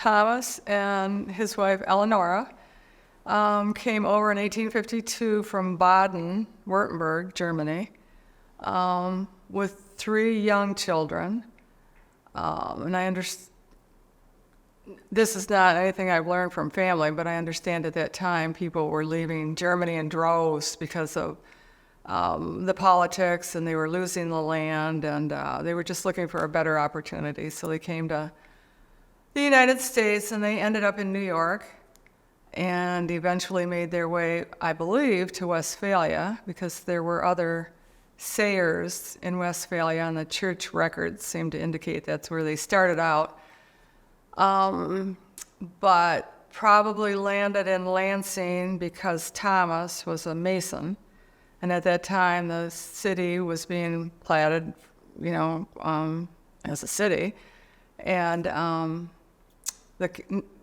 Thomas and his wife Eleonora came over in 1852 from Baden, Württemberg, Germany, with 3 young children. And I understand this is not anything I've learned from family, but I understand at that time people were leaving Germany in droves because of the politics, and they were losing the land, and they were just looking for a better opportunity. So they came to the United States, and they ended up in New York, and eventually made their way, I believe, to Westphalia, because there were other Saiers in Westphalia, and the church records seem to indicate that's where they started out. But probably landed in Lansing because Thomas was a Mason. And at that time, the city was being platted, as a city, and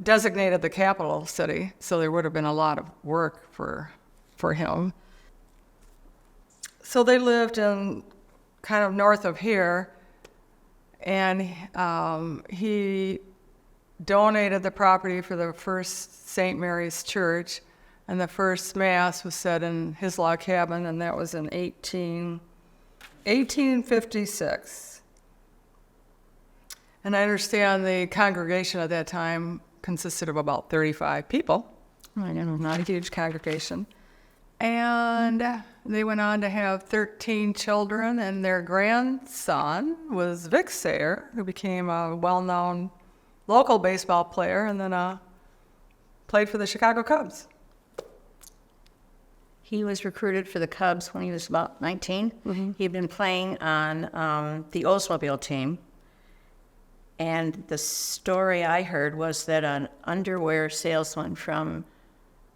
designated the capital city. So there would have been a lot of work for him. So they lived in kind of north of here, and he donated the property for the first St. Mary's Church, and the first Mass was said in his log cabin, and that was in 1856. And I understand the congregation at that time consisted of about 35 people. Not a huge congregation. And they went on to have 13 children, and their grandson was Viv Saier, who became a well-known local baseball player, and then played for the Chicago Cubs. He was recruited for the Cubs when he was about 19. Mm-hmm. He'd been playing on the Oldsmobile team. And the story I heard was that an underwear salesman from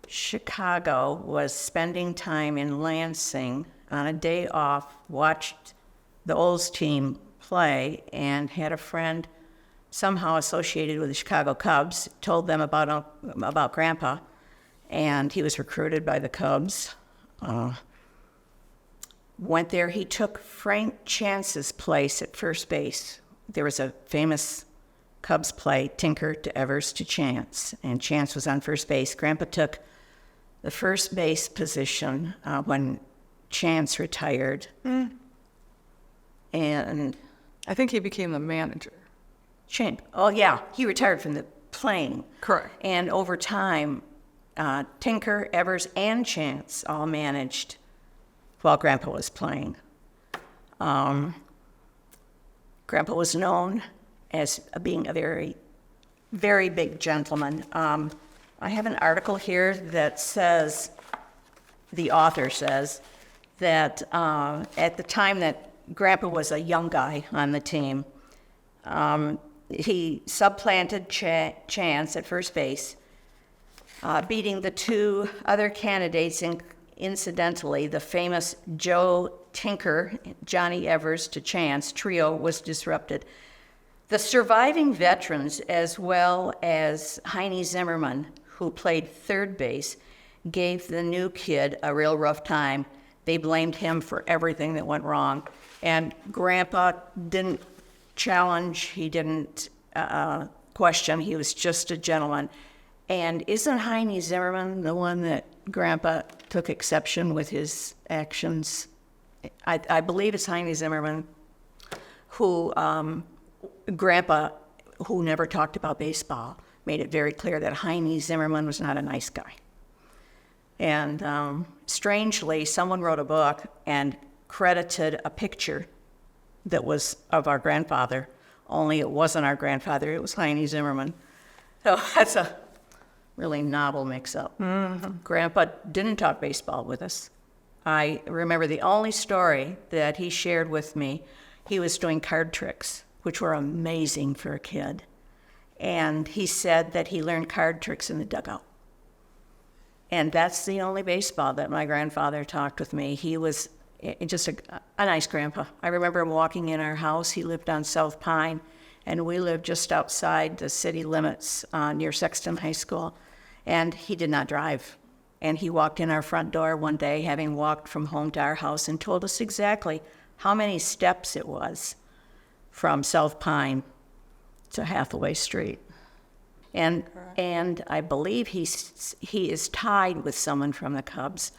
Chicago was spending time in Lansing on a day off, watched the Olds team play, and had a friend somehow associated with the Chicago Cubs, told them about Grandpa, and he was recruited by the Cubs. Went there. He took Frank Chance's place at first base. There was a famous Cubs play, Tinker to Evers to Chance, and Chance was on first base. Grandpa took the first base position when Chance retired. And I think he became the manager. He retired from the playing. Correct. And over time, Tinker, Evers, and Chance all managed while Grandpa was playing. Grandpa was known as being a very, very big gentleman. I have an article here that says, the author says, that at the time that Grandpa was a young guy on the team, he supplanted Chance at first base, beating the 2 other candidates, incidentally, the famous Joe Tinker, Johnny Evers to Chance trio was disrupted. The surviving veterans, as well as Heine Zimmerman, who played third base, gave the new kid a real rough time. They blamed him for everything that went wrong. And Grandpa didn't challenge, he didn't question, he was just a gentleman. And isn't Heine Zimmerman the one that Grandpa took exception with his actions? I believe it's Heine Zimmerman, who Grandpa, who never talked about baseball, made it very clear that Heine Zimmerman was not a nice guy. And strangely, someone wrote a book and credited a picture that was of our grandfather, only it wasn't our grandfather, it was Heine Zimmerman. So that's a really novel mix-up. Mm-hmm. Grandpa didn't talk baseball with us. I remember the only story that he shared with me, he was doing card tricks, which were amazing for a kid. And he said that he learned card tricks in the dugout. And that's the only baseball that my grandfather talked with me. He was just a nice grandpa. I remember him walking in our house. He lived on South Pine, and we lived just outside the city limits near Sexton High School. And he did not drive. And he walked in our front door one day, having walked from home to our house, and told us exactly how many steps it was from South Pine to Hathaway Street. And I believe he is tied with someone from the Cubs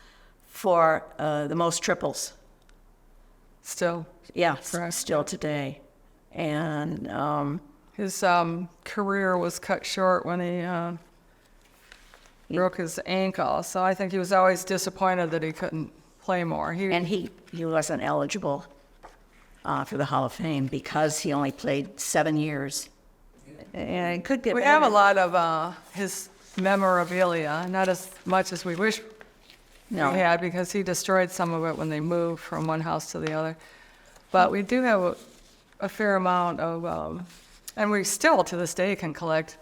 for the most triples. Still. Yeah, Correct. still today. And His career was cut short when he broke his ankle, so I think he was always disappointed that he couldn't play more. he wasn't eligible for the Hall of Fame because he only played 7 years. And it could get We better. have a lot of his memorabilia, not as much as we wish No. we had, because he destroyed some of it when they moved from one house to the other. But we do have a fair amount of, and we still to this day can collect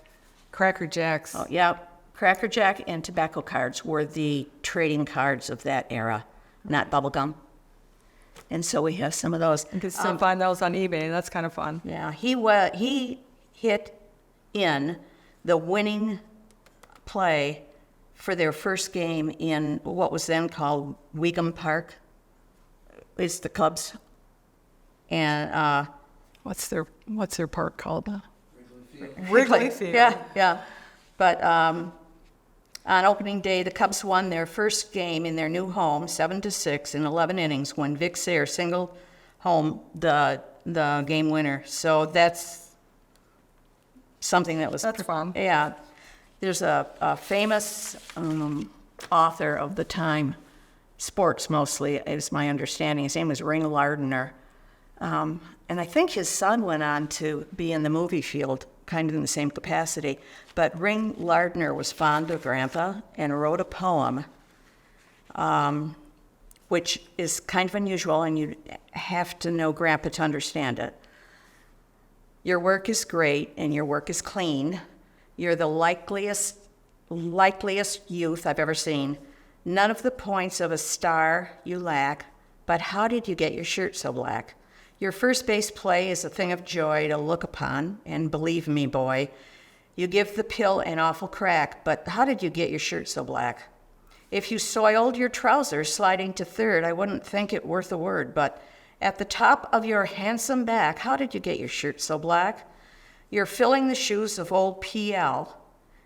Cracker Jacks. Oh, yeah. Cracker Jack and tobacco cards were the trading cards of that era, not bubble gum. And so we have some of those. You can still find those on eBay. That's kind of fun. Yeah, he hit in the winning play for their first game in what was then called Weegham Park. It's the Cubs. And What's their park called? Wrigley Field. Yeah. But on opening day, the Cubs won their first game in their new home, 7-6 in 11 innings, when Viv Saier singled home the game winner. So that's something that was... That's fun. Yeah. There's a famous author of the time, sports mostly, is my understanding. His name was Ring Lardner. And I think his son went on to be in the movie field, kind of in the same capacity. But Ring Lardner was fond of Grandpa and wrote a poem, which is kind of unusual, and you have to know Grandpa to understand it. Your work is great, and your work is clean. You're the likeliest youth I've ever seen. None of the points of a star you lack, but how did you get your shirt so black? Your first base play is a thing of joy to look upon, and believe me, boy, you give the pill an awful crack, but how did you get your shirt so black? If you soiled your trousers sliding to third, I wouldn't think it worth a word, but at the top of your handsome back, how did you get your shirt so black? You're filling the shoes of old P.L.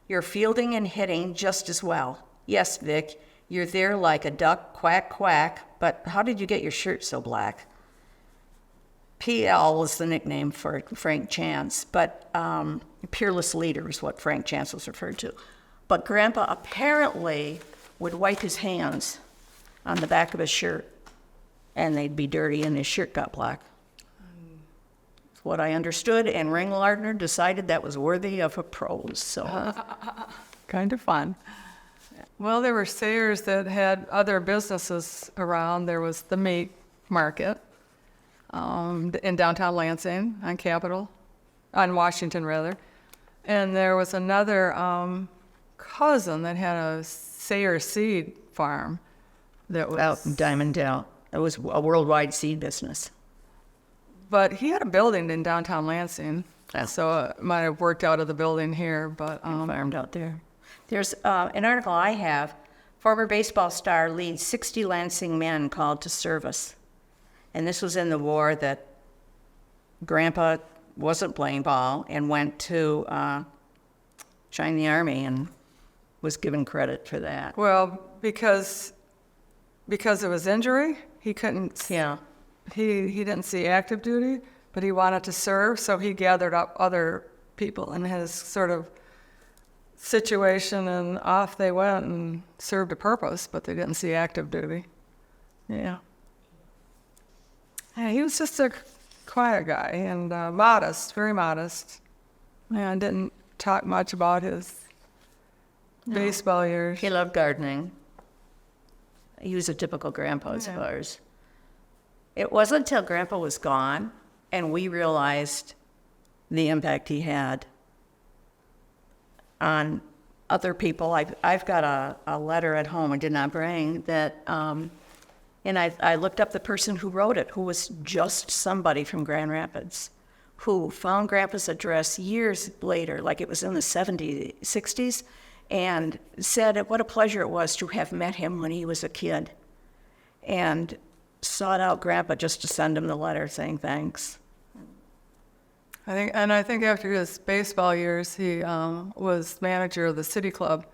You're fielding and hitting just as well. Yes, Vic, you're there like a duck, quack, quack, but how did you get your shirt so black? P.L. was the nickname for Frank Chance, but peerless leader is what Frank Chance was referred to. But Grandpa apparently would wipe his hands on the back of his shirt, and they'd be dirty and his shirt got black. That's what I understood, and Ring Lardner decided that was worthy of a prose, so. Kind of fun. Well, there were Saiers that had other businesses around. There was the meat market in downtown Lansing on Washington rather. And there was another cousin that had a Saier seed farm that was Out in Diamond Dale. It was a worldwide seed business. But he had a building in downtown Lansing, Oh. so it might have worked out of the building here. But Farmed out there. There's an article I have. Former baseball star leads 60 Lansing men called to service. And this was in the war that Grandpa wasn't playing ball and went to join the Army and was given credit for that. well, because of his injury, he couldn't. Yeah. He didn't see active duty, but he wanted to serve, so he gathered up other people in his sort of situation, and off they went and served a purpose, but they didn't see active duty. Yeah. Yeah, he was just a quiet guy and modest, very modest. And didn't talk much about his baseball years. He loved gardening. He was a typical grandpa as far as. It wasn't until Grandpa was gone and we realized the impact he had on other people. I've got a letter at home I did not bring that, and I looked up the person who wrote it, who was just somebody from Grand Rapids, who found Grandpa's address years later, like it was in the 70s, 60s, and said what a pleasure it was to have met him when he was a kid, and sought out Grandpa just to send him the letter saying thanks. I think after his baseball years, he was manager of the City Club,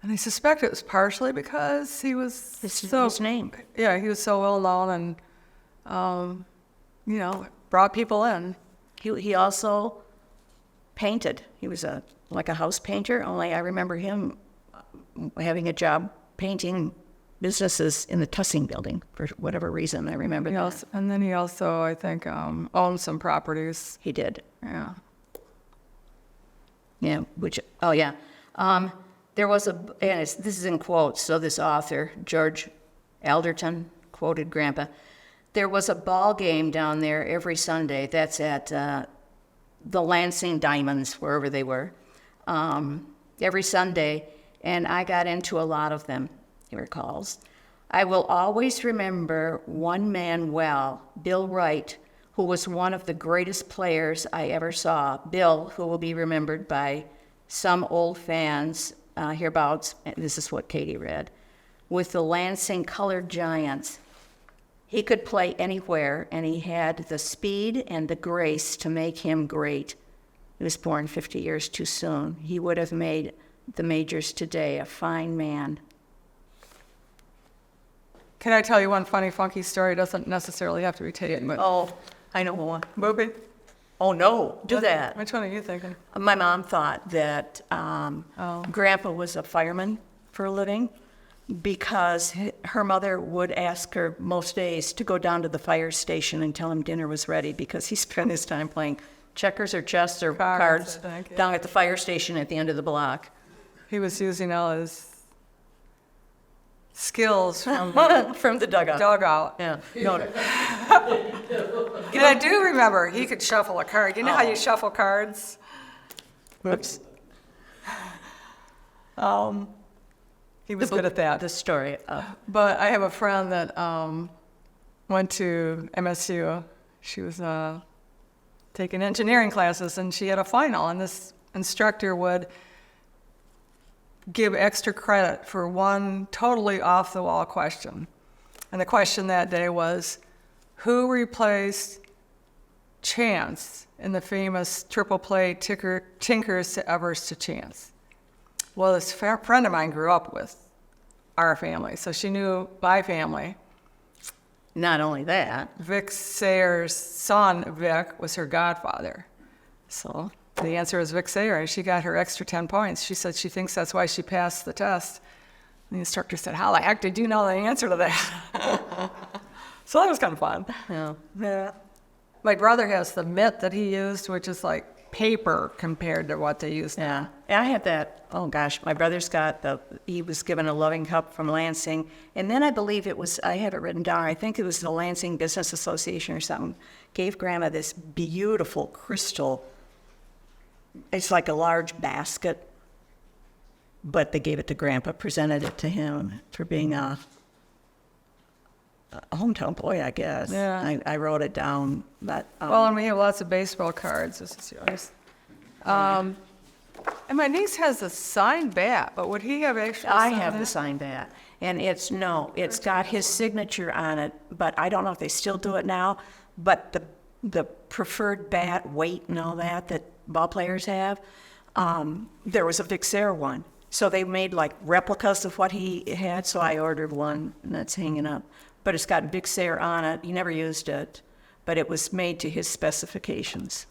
and I suspect it was partially because he was His name. Yeah, he was so well known, and brought people in. He also painted. He was like a house painter, only I remember him having a job painting businesses in the Tussing building for whatever reason. I remember that. And then he also, I think, owned some properties. He did. Yeah. Yeah, there was this is in quotes, so this author, George Alderton, quoted Grandpa. There was a ball game down there every Sunday. That's at the Lansing Diamonds, wherever they were, every Sunday, and I got into a lot of them, he recalls. I will always remember one man well, Bill Wright, who was one of the greatest players I ever saw. Bill, who will be remembered by some old fans hereabouts, this is what Katie read, with the Lansing Colored Giants. He could play anywhere, and he had the speed and the grace to make him great. He was born 50 years too soon. He would have made the majors today, a fine man. Can I tell you one funny, funky story? It doesn't necessarily have to be taken, but... Oh, I know one. Movie? Oh, no, do that. Which one are you thinking? My mom thought that Grandpa was a fireman for a living because her mother would ask her most days to go down to the fire station and tell him dinner was ready because he spent his time playing checkers or chess or cards I think, yeah. down at the fire station at the end of the block. He was using all his skills from From the dugout. dugout. Yeah. No. And I do remember he could shuffle a card. You know how you shuffle cards? Whoops. He was good at that. The story. But I have a friend that went to MSU. She was taking engineering classes, and she had a final, and this instructor would give extra credit for one totally off-the-wall question. And the question that day was, who replaced Chance in the famous triple play Tinkers to Evers to Chance? Well, this friend of mine grew up with our family, so she knew my family. Not only that. Viv Saier's son, Vic, was her godfather. So the answer was Viv Saier, and she got her extra 10 points. She said she thinks that's why she passed the test. And the instructor said, how the heck did you know the answer to that? So that was kind of fun. Yeah. My brother has the mitt that he used, which is like paper compared to what they use now. Yeah, I had that. Oh gosh, my brother's got he was given a loving cup from Lansing. And then I believe I have it written down, I think it was the Lansing Business Association or something, gave Grandma this beautiful crystal. It's like a large basket, but they gave it to Grandpa, presented it to him for being a hometown boy, I guess. Yeah. I wrote it down. But, Well, and we have lots of baseball cards. This is yours. And my niece has a signed bat, but would he have actually I signed have it? the signed bat, and it's got his signature on it, but I don't know if they still do it now, but the preferred bat weight and all that ball players have, there was a Viv Saier one. So they made like replicas of what he had, so I ordered one, and that's hanging up. But it's got Viv Saier on it. He never used it, but it was made to his specifications.